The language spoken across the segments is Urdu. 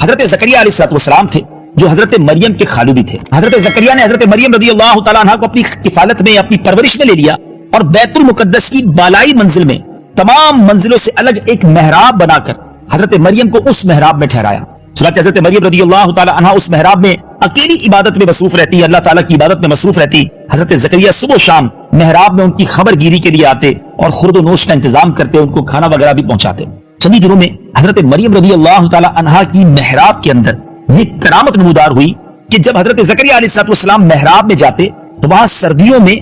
حضرت زکریا علیہ السلام تھے جو حضرت مریم کے خالو بھی تھے. حضرت زکریا نے حضرت مریم رضی اللہ تعالیٰ عنہ کو اپنی کفالت میں اپنی پرورش میں لے لیا اور بیت المقدس کی بالائی منزل میں تمام منزلوں سے الگ ایک محراب بنا کر حضرت مریم کو اس محراب میں ٹھہرایا. چنانچہ حضرت مریم رضی اللہ تعالیٰ عنہ اس محراب میں اکیلی عبادت میں مصروف رہتی, اللہ تعالیٰ کی عبادت میں مصروف رہتی. حضرت زکریا صبح و شام محراب میں ان کی خبر گیری کے لیے آتے اور خورد و نوش کا انتظام کرتے, ان کو کھانا وغیرہ بھی پہنچاتے. چند دنوں میں حضرت مریم رضی اللہ تعالیٰ عنہ کی محراب کے اندر یہ کرامت نمودار ہوئی کہ جب حضرت زکریا علیہ السلام محراب میں جاتے تو وہاں سردیوں میں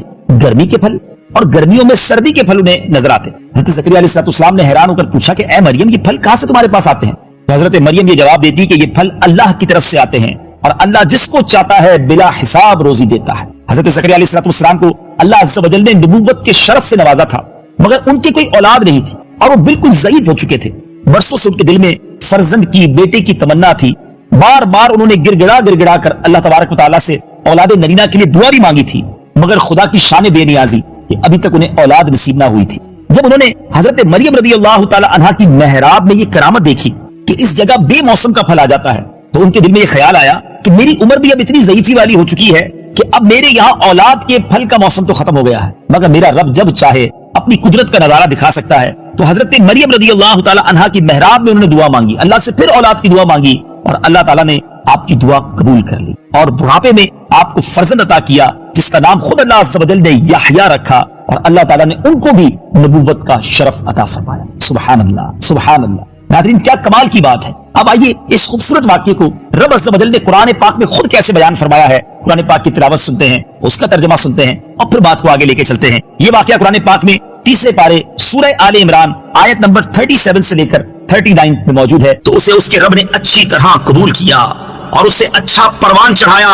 گرمی کے پھل اور گرمیوں میں سردی کے پھل انہیں نظر آتے. حضرت زکریا علیہ السلام نے حیران ہو کر پوچھا کہ اے مریم یہ پھل کہاں سے تمہارے پاس آتے ہیں؟ تو حضرت مریم یہ جواب دیتی کہ یہ پھل اللہ کی طرف سے آتے ہیں اور اللہ جس کو چاہتا ہے بلا حساب روزی دیتا ہے. حضرت زکریا علیہ السلام کو اللہ عز و جل نے نبوت کے شرف سے نوازا تھا, مگر ان کی کوئی اولاد نہیں تھی اور وہ بالکل ضعیف ہو چکے تھے. برسوں سے ان کے دل میں فرزند کی, بیٹے کی تمنا تھی. بار بار انہوں نے گر گڑا کر اللہ تبارک و تعالیٰ سے اولاد نرینہ کے لیے دعا بھی مانگی تھی, مگر خدا کی شان بے نیازی کہ ابھی تک انہیں اولاد نصیب نہ ہوئی تھی. جب انہوں نے حضرت مریم رضی اللہ تعالی عنہا کی محراب میں یہ کرامت دیکھی کہ اس جگہ بے موسم کا پھل آ جاتا ہے, تو ان کے دل میں یہ خیال آیا کہ میری عمر بھی اب اتنی ضعیفی والی ہو چکی ہے کہ اب میرے یہاں اولاد کے پھل کا موسم تو ختم ہو گیا ہے, مگر میرا رب جب چاہے اپنی قدرت کا نظارہ دکھا سکتا ہے. تو حضرت مریم رضی اللہ تعالی عنہا کی محراب میں انہوں نے دعا مانگی, اللہ سے پھر اولاد کی دعا مانگی اور اللہ تعالیٰ نے آپ کی دعا قبول کر لی اور بڑھاپے میں آپ کو فرزند عطا کیا جس کا نام خود اللہ عز و جل نے یحییٰ رکھا, اور اللہ تعالیٰ نے ان کو بھی نبوت کا شرف عطا فرمایا. سبحان اللہ, سبحان اللہ. ناظرین کیا کمال کی بات ہے. اب آئیے اس خوبصورت واقعے کو رب عز و جل نے قرآن پاک میں خود کیسے بیان فرمایا ہے, قرآن پاک کی تلاوت سنتے ہیں, اس کا ترجمہ سنتے ہیں اور پھر بات کو آگے لے کے چلتے ہیں. یہ واقعہ قرآن پاک میں تیسرے پارے سورہ آل عمران آیت نمبر 37 سے لے کر 39 میں موجود ہے. تو اسے اس کے رب نے اچھی طرح قبول کیا اور اسے اچھا پروان چڑھایا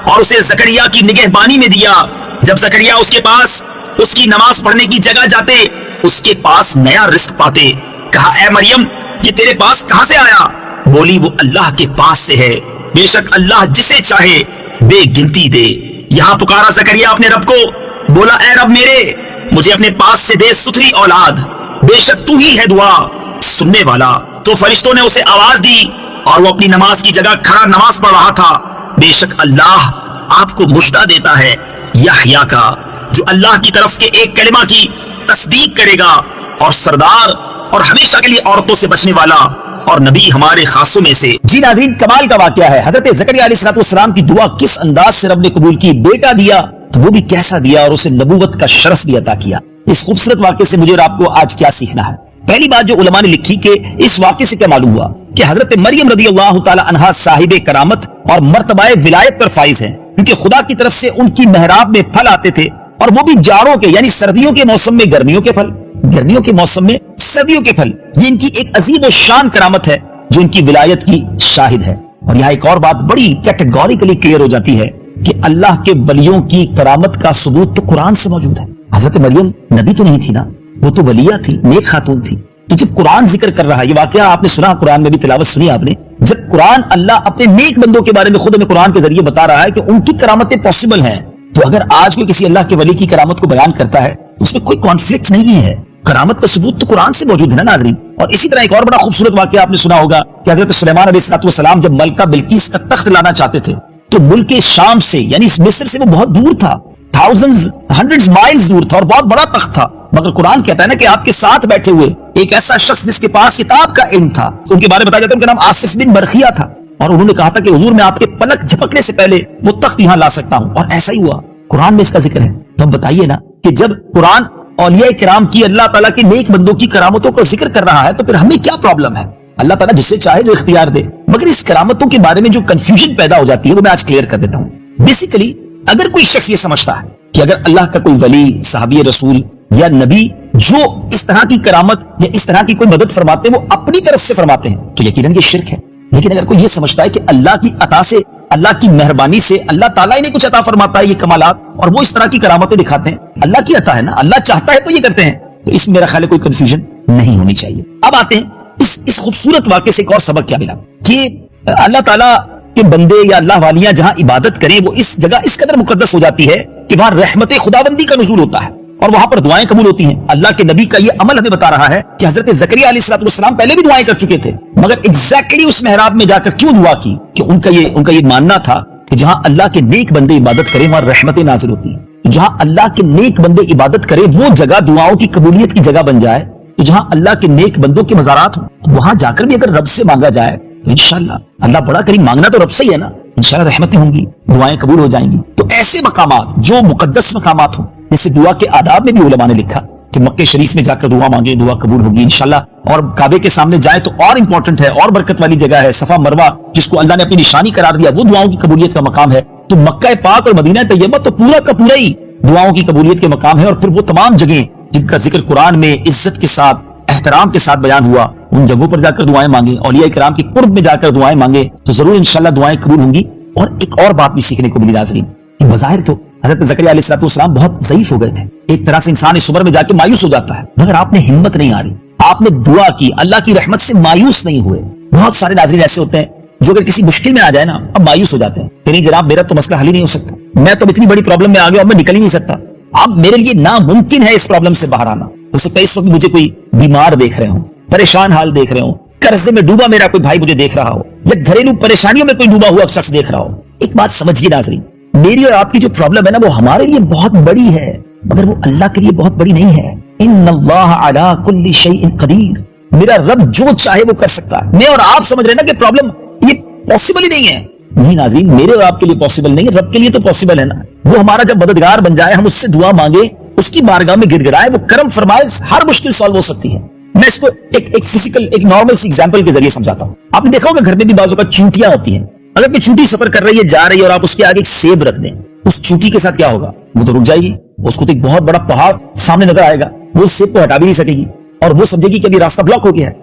اور اسے زکریا کی نگہبانی میں دیا. جب زکریا اس کے پاس اس کی نماز پڑھنے کی جگہ جاتے, اس کے پاس نیا رزق پاتے. کہا اے مریم یہ تیرے پاس کہاں سے آیا؟ بولی وہ اللہ کے پاس سے ہے, بے شک اللہ جسے چاہے بے گنتی دے. یہاں پکارا زکریا اپنے رب کو, بولا اے رب میرے مجھے اپنے پاس سے دے ستھری اولاد, بے شک تو ہی ہے دعا سننے والا. تو فرشتوں نے اسے آواز دی اور وہ اپنی نماز کی جگہ کھڑا نماز پڑھ رہا تھا. بے شک اللہ آپ کو مژدہ دیتا ہے یحییٰ کا, جو اللہ کی طرف کے ایک کلمہ کی تصدیق کرے گا, اور سردار اور ہمیشہ کے لیے عورتوں سے بچنے والا اور نبی ہمارے خاصوں میں سے. جی ناظرین کمال کا واقعہ ہے. حضرت زکریا علیہ السلام کی دعا کس انداز سے رب نے قبول کی, بیٹا دیا تو وہ بھی کیسا دیا اور اسے نبوت کا شرف بھی عطا کیا. اس خوبصورت واقعے سے مجھے اور آپ کو آج کیا سیکھنا ہے؟ پہلی بات جو علماء نے لکھی کہ اس واقعے سے کیا معلوم ہوا کہ حضرت مریم رضی اللہ تعالی عنہا صاحب کرامت اور مرتبہ ولایت پر فائز ہیں, کیونکہ خدا کی طرف سے ان کی محراب میں پھل آتے تھے, اور وہ بھی جاڑوں کے یعنی سردیوں کے موسم میں گرمیوں کے پھل, گرمیوں کے موسم میں سردیوں کے پھل. یہ ان کی ایک عظیم و شان کرامت ہے جو ان کی ولایت کی شاہد ہے. اور یہاں ایک اور بات بڑی کیٹیگوریکلی کلیئر ہو جاتی ہے کہ اللہ کے ولیوں کی کرامت کا ثبوت تو قرآن سے موجود ہے. حضرت مریم نبی تو نہیں تھی نا, وہ تو ولیہ تھی, نیک خاتون تھی. تو جب قرآن ذکر کر رہا ہے, یہ واقعہ آپ نے سنا, قرآن میں بھی تلاوت سنی آپ نے, جب قرآن اللہ اپنے نیک بندوں کے بارے میں خود ہمیں قرآن کے ذریعے بتا رہا ہے کہ ان کی کرامتیں پاسبل ہیں, تو اگر آج کوئی کسی اللہ کے ولی کی کرامت کو بیان کرتا ہے اس میں کوئی کانفلکٹ نہیں ہے. کرامت کا ثبوت تو قرآن سے موجود ہے نا ناظرین. اور اسی طرح ایک اور بڑا خوبصورت واقعہ آپ نے سنا ہوگا کہ حضرت سلیمان علیہ السلام جب ملکہ بلقیس کا تخت لانا چاہتے تھے تو ملک شام سے یعنی مصر سے وہ بہت دور تھا, ہنڈریڈز مائلز دور تھا اور بہت بڑا تخت تھا. مگر قرآن کہتا ہے نا کہ آپ کے ساتھ بیٹھے ہوئے ایک ایسا شخص جس کے پاس کتاب کا علم تھا, ان کے بارے میں بتایا جاتا ہے ان کا نام آصف بن برخیہ تھا, اور انہوں نے کہا تھا کہ حضور میں آپ کے پلک جھپکنے سے پہلے وہ تخت یہاں لا سکتا ہوں, اور ایسا ہی ہوا. قرآن میں اس کا ذکر ہے. تو اب بتائیے نا کہ جب قرآن اولیاء کرام کی, اللہ تعالیٰ کے نیک بندوں کی کرامتوں کو ذکر کر رہا ہے تو پھر ہمیں کیا پرابلم ہے؟ اللہ تعالیٰ جسے چاہے جو اختیار دے. مگر اس کرامتوں کے بارے میں جو کنفیوژن پیدا ہو جاتی ہے وہ میں آج کلیئر کر دیتا ہوں. بیسیکلی اگر کوئی شخص یہ سمجھتا ہے کہ اگر اللہ کا کوئی ولی, صحابی رسول یا نبی جو اس طرح کی کرامت یا اس طرح کی کوئی مدد فرماتے ہیں وہ اپنی طرف سے فرماتے ہیں تو یقیناً یہ شرک ہے. لیکن اگر کوئی یہ سمجھتا ہے کہ اللہ کی عطا سے, اللہ کی مہربانی سے اللہ تعالیٰ انہیں کچھ عطا فرماتا ہے, یہ کمالات, اور وہ اس طرح کی کرامتیں دکھاتے ہیں, اللہ کی عطا ہے نا, اللہ چاہتا ہے تو یہ کرتے ہیں, تو اس میں میرا خیال ہے کوئی کنفیوژن نہیں ہونی چاہیے. اب آتے ہیں اس خوبصورت واقعے سے ایک اور سبق کیا ملا کہ اللہ تعالیٰ کے بندے یا اللہ والیاں جہاں عبادت کریں وہ اس جگہ اس قدر مقدس ہو جاتی ہے کہ وہاں رحمت خداوندی کا نزول ہوتا ہے. اور وہاں پر دعائیں قبول ہوتی ہیں. اللہ کے نبی کا یہ عمل ہمیں بتا رہا ہے کہ حضرت زکریا علیہ السلام پہلے بھی دعائیں کر چکے تھے, مگر ایگزیکٹلی اس محراب میں جا کر کیوں دعا کی؟ کہ ان کا یہ ماننا تھا کہ جہاں اللہ کے نیک بندے عبادت کریں وہاں رحمتیں نازل ہوتی ہیں. جہاں اللہ کے نیک بندے عبادت کریں وہ جگہ دعاؤں کی قبولیت کی جگہ بن جائے. تو جہاں اللہ کے نیک بندوں کے مزارات ہوں وہاں جا کر بھی اگر رب سے مانگا جائے تو انشاءاللہ اللہ بڑا کریم, مانگنا تو رب سے ہی ہے نا, انشاءاللہ رحمتیں ہوں گی, دعائیں قبول ہو جائیں گی. تو ایسے مقامات جو مقدس مقامات ہوں, جیسے دعا کے آداب میں بھی علماء نے لکھا کہ مکہ شریف میں جا کر دعا مانگے, دعا قبول ہوگی انشاءاللہ. اور کعبے کے سامنے جائے تو اور امپورٹنٹ ہے, اور برکت والی جگہ ہے. صفا مروہ جس کو اللہ نے اپنی نشانی قرار دیا وہ دعاؤں کی قبولیت کا مقام ہے. تو مکہ پاک اور مدینہ طیبہ تو پورا کا پورا ہی دعاؤں کی قبولیت کے مقام ہے. اور پھر وہ تمام جگہیں جن کا ذکر قرآن میں عزت کے ساتھ احترام کے ساتھ بیان ہوا, ان جگہوں پر جا کر دعائیں مانگیں, اولیاء کرام کی قرب میں جا کر دعائیں مانگیں تو ضرور انشاءاللہ دعائیں قبول ہوں گی. اور ایک اور بات بھی سیکھنے کو ملی ناظرین, بظاہر تو حضرت زکریا علیہ السلام بہت ضعیف ہو گئے تھے. ایک طرح سے انسان اس عمر میں جا کے مایوس ہو جاتا ہے, مگر آپ نے ہمت نہیں ہاری, آپ نے دعا کی, اللہ کی رحمت سے مایوس نہیں ہوئے. بہت سارے ناظرین ایسے ہوتے ہیں جو اگر کسی مشکل میں آ جائے نا اب مایوس ہو جاتے ہیں کہ نہیں جناب میرا تو مسئلہ حل ہی نہیں ہو سکتا, میں تو اتنی بڑی پرابلم میں آ گیا, اب میں نکل ہی نہیں سکتا, اب میرے لیے ناممکن ہے اس پرابلم سے باہر آنا. ہو سکتا ہے اس وقت مجھے کوئی بیمار دیکھ رہے ہوں, پریشان حال دیکھ رہے ہوں, قرضے میں ڈوبا میرا کوئی بھائی مجھے دیکھ رہا ہو, یا گھریلو پریشانیوں میں کوئی ڈوبا ہوا شخص دیکھ رہا ہو. ایک بات سمجھیے ناظرین, میری اور آپ کی جو پرابلم ہے نا وہ ہمارے لیے بہت بڑی ہے مگر وہ اللہ کے لیے بہت بڑی نہیں ہے. ان اللہ علی کل شیء قدیر, میرا رب جو چاہے وہ کر سکتا ہے. میں اور آپ سمجھ رہے ہیں نا کہ پرابلم یہ پاسبل ہی نہیں ہے. نہیں ناظرین, میرے اور آپ کے لیے پاسبل نہیں, رب کے لیے تو پاسبل ہے نا. وہ ہمارا جب مددگار بن جائے, ہم اس سے دعا مانگے, اس کی بارگاہ میں گر گڑائے, وہ کرم فرمائے, ہر مشکل سالو ہو سکتی ہے. میں اس کو ایک فزیکل ایک نارمل سی ایگزامپل کے ذریعے سمجھاتا ہوں. آپ نے دیکھا ہوگا گھر میں بھی بعض اوقات چونٹیاں ہوتی ہیں. اگر کوئی چونٹی سفر کر رہی ہے, جا رہی ہے, اور آپ اس کے آگے ایک سیب رکھ دیں, اس چونٹی کے ساتھ کیا ہوگا؟ وہ تو رک جائے گی, اس کو تو ایک بہت بڑا پہاڑ سامنے نظر آئے گا, وہ سیب کو ہٹا بھی نہیں سکے گی, اور وہ سمجھے گی کہ ابھی راستہ بلاک ہو گیا ہے.